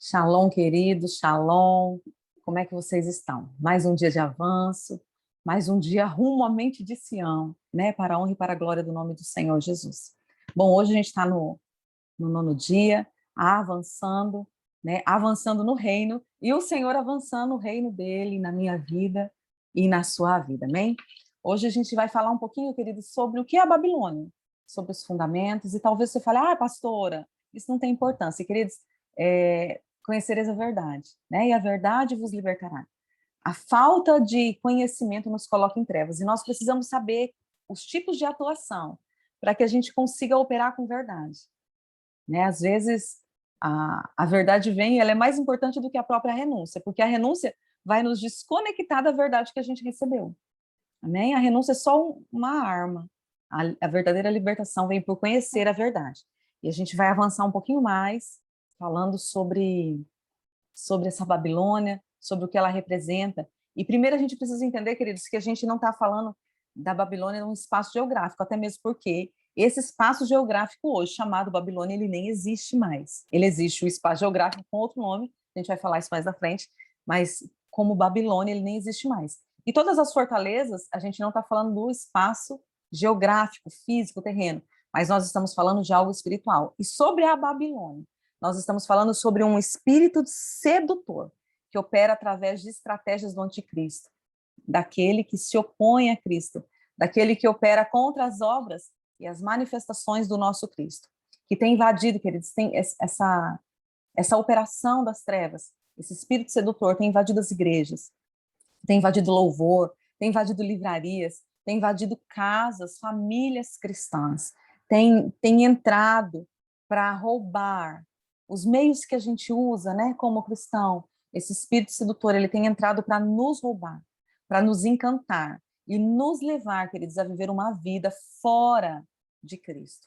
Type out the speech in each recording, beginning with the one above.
Shalom, queridos, shalom. Como é que vocês estão? Mais um dia de avanço, mais um dia rumo à mente de Sião, né? Para a honra e para a glória do nome do Senhor Jesus. Bom, hoje a gente está no nono dia, avançando, né? Avançando no reino, e o Senhor avançando o reino dele na minha vida e na sua vida, amém? Hoje a gente vai falar um pouquinho, queridos, sobre o que é a Babilônia, sobre os fundamentos, e talvez você fale, pastora, isso não tem importância. Queridos, conhecereis a verdade, né? E a verdade vos libertará. A falta de conhecimento nos coloca em trevas, e nós precisamos saber os tipos de atuação para que a gente consiga operar com verdade, né? Às vezes, a verdade vem e ela é mais importante do que a própria renúncia, porque a renúncia vai nos desconectar da verdade que a gente recebeu, amém? A renúncia é só uma arma, a verdadeira libertação vem por conhecer a verdade. E a gente vai avançar um pouquinho mais, falando sobre essa Babilônia, sobre o que ela representa. E primeiro a gente precisa entender, queridos, que a gente não está falando da Babilônia num espaço geográfico, até mesmo porque esse espaço geográfico hoje, chamado Babilônia, ele nem existe mais. Ele existe o espaço geográfico com outro nome, a gente vai falar isso mais na frente, mas como Babilônia, ele nem existe mais. E todas as fortalezas, a gente não está falando do espaço geográfico, físico, terreno, mas nós estamos falando de algo espiritual. E sobre a Babilônia, nós estamos falando sobre um espírito sedutor que opera através de estratégias do anticristo, daquele que se opõe a Cristo, daquele que opera contra as obras e as manifestações do nosso Cristo, que tem invadido, queridos, tem essa operação das trevas, esse espírito sedutor tem invadido as igrejas, tem invadido louvor, tem invadido livrarias, tem invadido casas, famílias cristãs, tem entrado para roubar os meios que a gente usa, né, como cristão. Esse espírito sedutor, ele tem entrado para nos roubar, para nos encantar e nos levar, queridos, a viver uma vida fora de Cristo.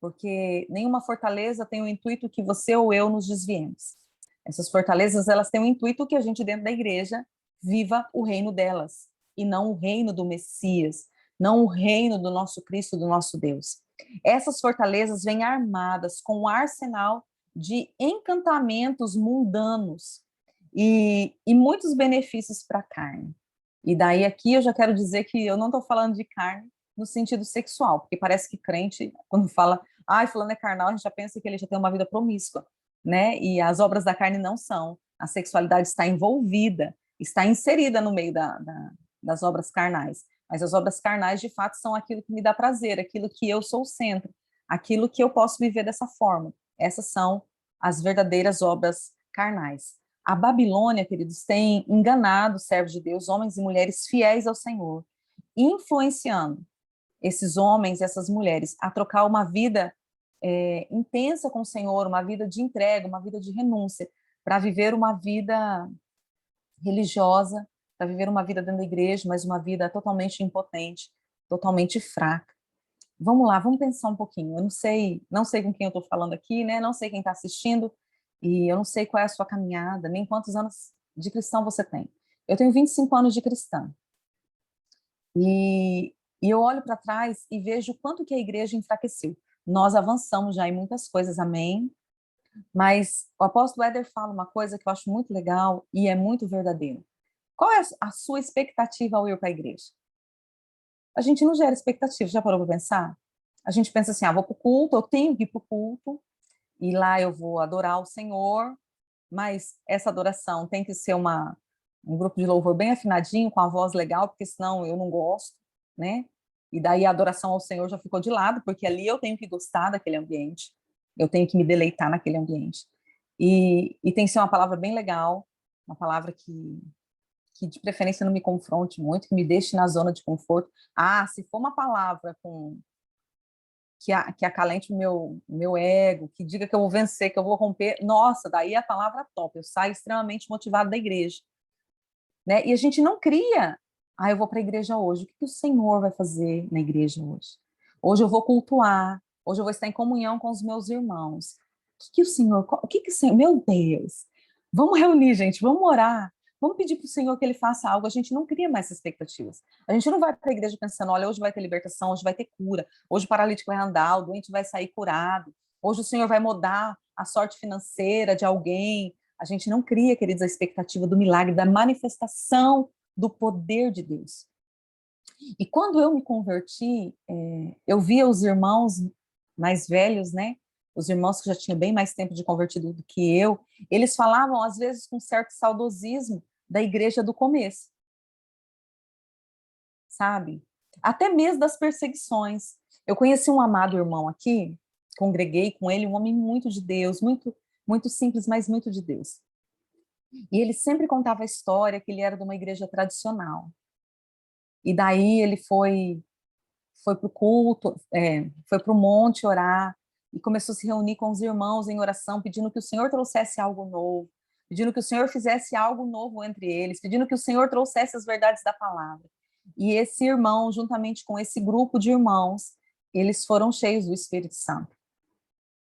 Porque nenhuma fortaleza tem o intuito que você ou eu nos desviemos. Essas fortalezas, elas têm o intuito que a gente dentro da igreja viva o reino delas, e não o reino do Messias, não o reino do nosso Cristo, do nosso Deus. Essas fortalezas vêm armadas com um arsenal de encantamentos mundanos e muitos benefícios para a carne. E daí aqui eu já quero dizer que eu não estou falando de carne no sentido sexual, porque parece que crente, quando fala, fulano é carnal, a gente já pensa que ele já tem uma vida promíscua, né? E as obras da carne não são. A sexualidade está envolvida, está inserida no meio das obras carnais. Mas as obras carnais, de fato, são aquilo que me dá prazer, aquilo que eu sou o centro, aquilo que eu posso viver dessa forma. Essas são as verdadeiras obras carnais. A Babilônia, queridos, tem enganado os servos de Deus, homens e mulheres fiéis ao Senhor, influenciando esses homens e essas mulheres a trocar uma vida intensa com o Senhor, uma vida de entrega, uma vida de renúncia, para viver uma vida religiosa, para viver uma vida dentro da igreja, mas uma vida totalmente impotente, totalmente fraca. Vamos lá, vamos pensar um pouquinho. Eu não sei com quem eu estou falando aqui, né? Não sei quem está assistindo, e eu não sei qual é a sua caminhada, nem quantos anos de cristão você tem. Eu tenho 25 anos de cristã. E eu olho para trás e vejo o quanto que a igreja enfraqueceu. Nós avançamos já em muitas coisas, amém? Mas o apóstolo Éder fala uma coisa que eu acho muito legal e é muito verdadeira. Qual é a sua expectativa ao ir para a igreja? A gente não gera expectativa, já parou para pensar? A gente pensa assim, vou para o culto, eu tenho que ir para o culto, e lá eu vou adorar o Senhor, mas essa adoração tem que ser um grupo de louvor bem afinadinho, com a voz legal, porque senão eu não gosto, né? E daí a adoração ao Senhor já ficou de lado, porque ali eu tenho que gostar daquele ambiente, eu tenho que me deleitar naquele ambiente. E tem que ser uma palavra bem legal, uma palavra que de preferência não me confronte muito, que me deixe na zona de conforto. Se for uma palavra que acalente o meu ego, que diga que eu vou vencer, que eu vou romper, nossa, daí a palavra top, eu saio extremamente motivada da igreja. Né? E a gente não cria, eu vou para a igreja hoje, o que o Senhor vai fazer na igreja hoje? Hoje eu vou cultuar, hoje eu vou estar em comunhão com os meus irmãos. O que o Senhor, meu Deus, vamos reunir, gente, vamos orar, vamos pedir para o Senhor que Ele faça algo. A gente não cria mais expectativas. A gente não vai para a igreja pensando, olha, hoje vai ter libertação, hoje vai ter cura, hoje o paralítico vai andar, o doente vai sair curado, hoje o Senhor vai mudar a sorte financeira de alguém, A gente não cria, queridos, a expectativa do milagre, da manifestação do poder de Deus. E quando eu me converti, eu via os irmãos mais velhos, né? Os irmãos que já tinham bem mais tempo de convertido do que eu, eles falavam, às vezes, com certo saudosismo da igreja do começo, sabe? Até mesmo das perseguições. Eu conheci um amado irmão aqui, congreguei com ele, um homem muito de Deus, muito simples, mas muito de Deus. E ele sempre contava a história que ele era de uma igreja tradicional. E daí ele foi para o culto, foi para o monte orar e começou a se reunir com os irmãos em oração, pedindo que o Senhor trouxesse algo novo, pedindo que o Senhor fizesse algo novo entre eles, pedindo que o Senhor trouxesse as verdades da palavra. E esse irmão, juntamente com esse grupo de irmãos, eles foram cheios do Espírito Santo.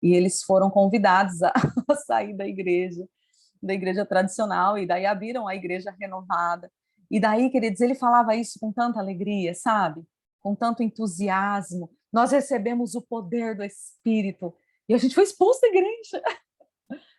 E eles foram convidados a sair da igreja tradicional, e daí abriram a igreja renovada. E daí, queridos, ele falava isso com tanta alegria, sabe? Com tanto entusiasmo. Nós recebemos o poder do Espírito. E a gente foi expulso da igreja.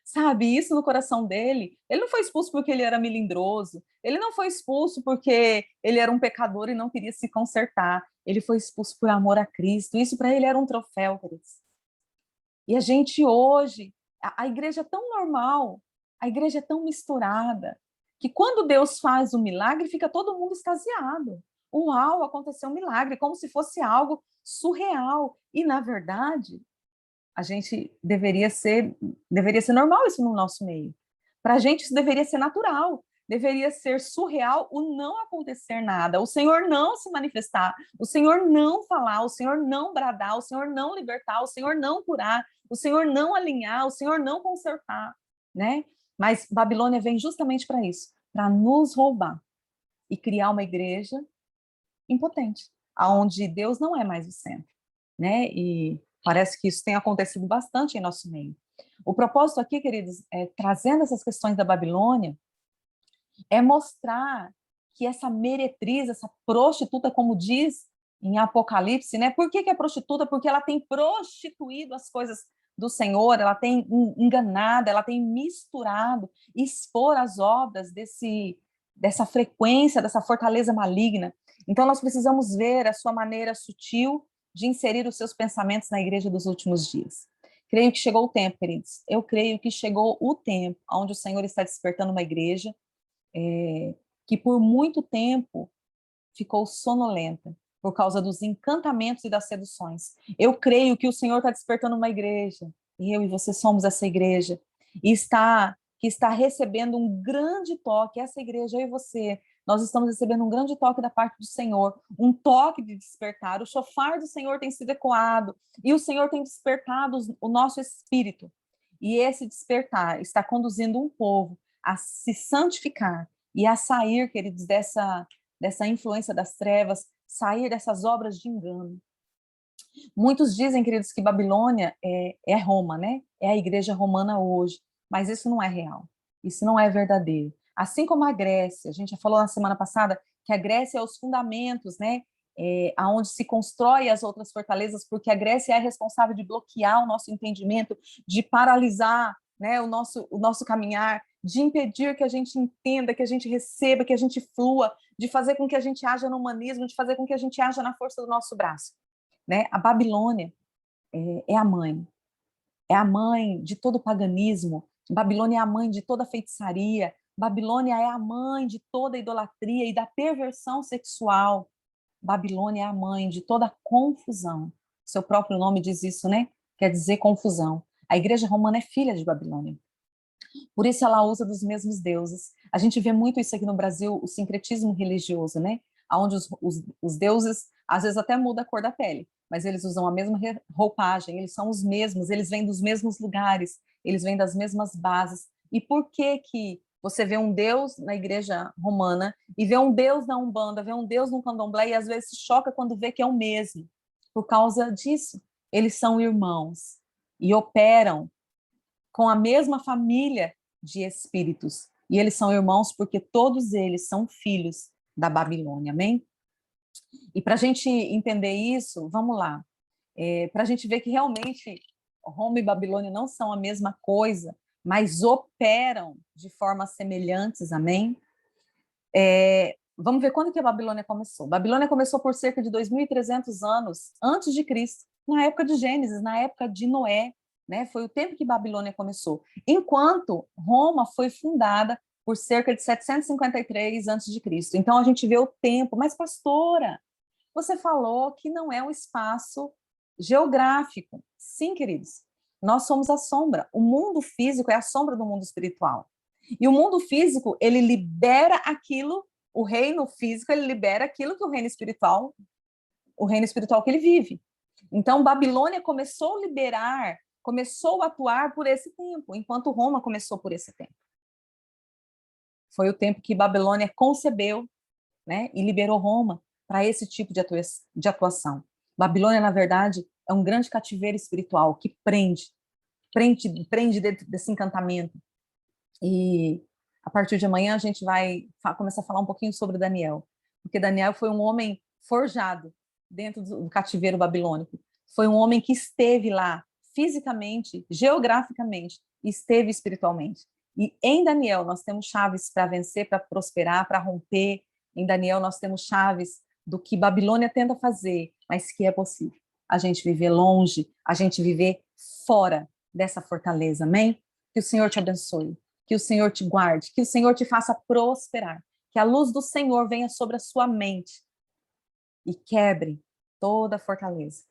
Sabe, isso no coração dele. Ele não foi expulso porque ele era melindroso. Ele não foi expulso porque ele era um pecador e não queria se consertar. Ele foi expulso por amor a Cristo. Isso para ele era um troféu, queridos. E a gente hoje, a igreja é tão normal, a igreja é tão misturada, que quando Deus faz um milagre, fica todo mundo extasiado. Uau, aconteceu um milagre, como se fosse algo surreal. E, na verdade, a gente deveria ser normal isso no nosso meio. Para a gente isso deveria ser natural, deveria ser surreal o não acontecer nada, o Senhor não se manifestar, o Senhor não falar, o Senhor não bradar, o Senhor não libertar, o Senhor não curar, o Senhor não alinhar, o Senhor não consertar, né? Mas Babilônia vem justamente para isso, para nos roubar e criar uma igreja impotente, aonde Deus não é mais o centro, né? E parece que isso tem acontecido bastante em nosso meio. O propósito aqui, queridos, trazendo essas questões da Babilônia, é mostrar que essa meretriz, essa prostituta, como diz em Apocalipse, né? Por que é prostituta? Porque ela tem prostituído as coisas do Senhor, ela tem enganado, ela tem misturado, expor as obras dessa frequência, dessa fortaleza maligna. Então, nós precisamos ver a sua maneira sutil de inserir os seus pensamentos na igreja dos últimos dias. Creio que chegou o tempo, queridos. Eu creio que chegou o tempo onde o Senhor está despertando uma igreja que por muito tempo ficou sonolenta por causa dos encantamentos e das seduções. Eu creio que o Senhor está despertando uma igreja, e eu e você somos essa igreja, e que está recebendo um grande toque, essa igreja, eu e você, nós estamos recebendo um grande toque da parte do Senhor, um toque de despertar. O chofar do Senhor tem sido ecoado, e o Senhor tem despertado o nosso espírito. E esse despertar está conduzindo um povo a se santificar e a sair, queridos, dessa influência das trevas, sair dessas obras de engano. Muitos dizem, queridos, que Babilônia é Roma, né? É a igreja romana hoje, mas isso não é real, isso não é verdadeiro. Assim como a Grécia, a gente já falou na semana passada que a Grécia é os fundamentos, né? Aonde se constrói as outras fortalezas, porque a Grécia é responsável de bloquear o nosso entendimento, de paralisar, né, o nosso caminhar, de impedir que a gente entenda, que a gente receba, que a gente flua, de fazer com que a gente haja no humanismo, de fazer com que a gente haja na força do nosso braço, né? A Babilônia é a mãe de todo o paganismo. Babilônia é a mãe de toda a feitiçaria. Babilônia é a mãe de toda a idolatria e da perversão sexual. Babilônia é a mãe de toda a confusão. Seu próprio nome diz isso, né? Quer dizer confusão. A igreja romana é filha de Babilônia. Por isso ela usa dos mesmos deuses. A gente vê muito isso aqui no Brasil, o sincretismo religioso, né? Onde os deuses, às vezes até muda a cor da pele, mas eles usam a mesma roupagem, eles são os mesmos, eles vêm dos mesmos lugares, eles vêm das mesmas bases. E por que que você vê um deus na igreja romana e vê um deus na Umbanda, vê um deus no Candomblé e às vezes se choca quando vê que é o mesmo? Por causa disso. Eles são irmãos e operam com a mesma família de espíritos. E eles são irmãos porque todos eles são filhos da Babilônia, amém? E para a gente entender isso, vamos lá. Para a gente ver que realmente Roma e Babilônia não são a mesma coisa, mas operam de formas semelhantes, amém? Vamos ver quando que a Babilônia começou. Babilônia começou por cerca de 2.300 anos antes de Cristo, na época de Gênesis, na época de Noé, né? Foi o tempo que Babilônia começou. Enquanto Roma foi fundada por cerca de 753 antes de Cristo. Então a gente vê o tempo. Mas pastora, você falou que não é um espaço geográfico. Sim, queridos. Nós somos a sombra. O mundo físico é a sombra do mundo espiritual. E o mundo físico, ele libera aquilo, o reino físico, ele libera aquilo que o reino espiritual que ele vive. Então, Babilônia começou a liberar, começou a atuar por esse tempo, enquanto Roma começou por esse tempo. Foi o tempo que Babilônia concebeu, né, e liberou Roma para esse tipo de atuação. Babilônia, na verdade, é um grande cativeiro espiritual que prende dentro desse encantamento. E a partir de amanhã a gente vai começar a falar um pouquinho sobre Daniel, porque Daniel foi um homem forjado dentro do cativeiro babilônico. Foi um homem que esteve lá fisicamente, geograficamente, e esteve espiritualmente. E em Daniel nós temos chaves para vencer, para prosperar, para romper. Em Daniel nós temos chaves do que Babilônia tenta fazer, mas que é possível. A gente viver longe, a gente viver fora dessa fortaleza, amém? Que o Senhor te abençoe, que o Senhor te guarde, que o Senhor te faça prosperar, que a luz do Senhor venha sobre a sua mente e quebre toda a fortaleza,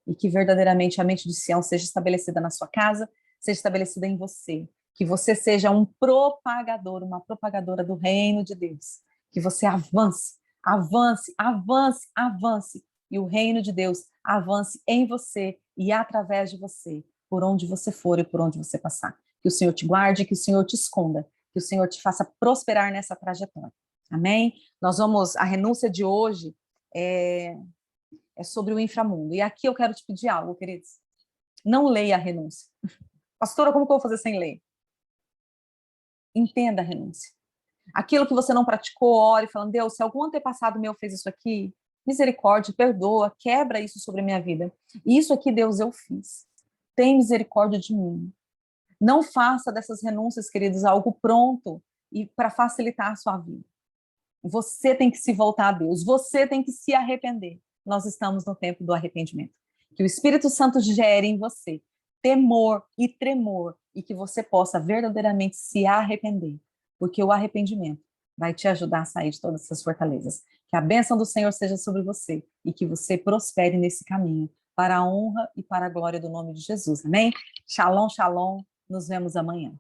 e que verdadeiramente a mente de Sião seja estabelecida na sua casa, seja estabelecida em você, que você seja um propagador, uma propagadora do reino de Deus, que você avance, avance, avance, avance, e o reino de Deus avance em você e através de você, por onde você for e por onde você passar. Que o Senhor te guarde, que o Senhor te esconda, que o Senhor te faça prosperar nessa trajetória. Amém? A renúncia de hoje é sobre o inframundo. E aqui eu quero te pedir algo, queridos. Não leia a renúncia. Pastora, como que eu vou fazer sem ler? Entenda a renúncia. Aquilo que você não praticou, ore falando, Deus, se algum antepassado meu fez isso aqui, misericórdia, perdoa, quebra isso sobre a minha vida. Isso aqui, Deus, eu fiz. Tem misericórdia de mim. Não faça dessas renúncias, queridos, algo pronto e para facilitar a sua vida. Você tem que se voltar a Deus, você tem que se arrepender. Nós estamos no tempo do arrependimento. Que o Espírito Santo gere em você temor e tremor e que você possa verdadeiramente se arrepender, porque o arrependimento vai te ajudar a sair de todas essas fortalezas. Que a bênção do Senhor seja sobre você e que você prospere nesse caminho para a honra e para a glória do nome de Jesus. Amém? Shalom, shalom. Nos vemos amanhã.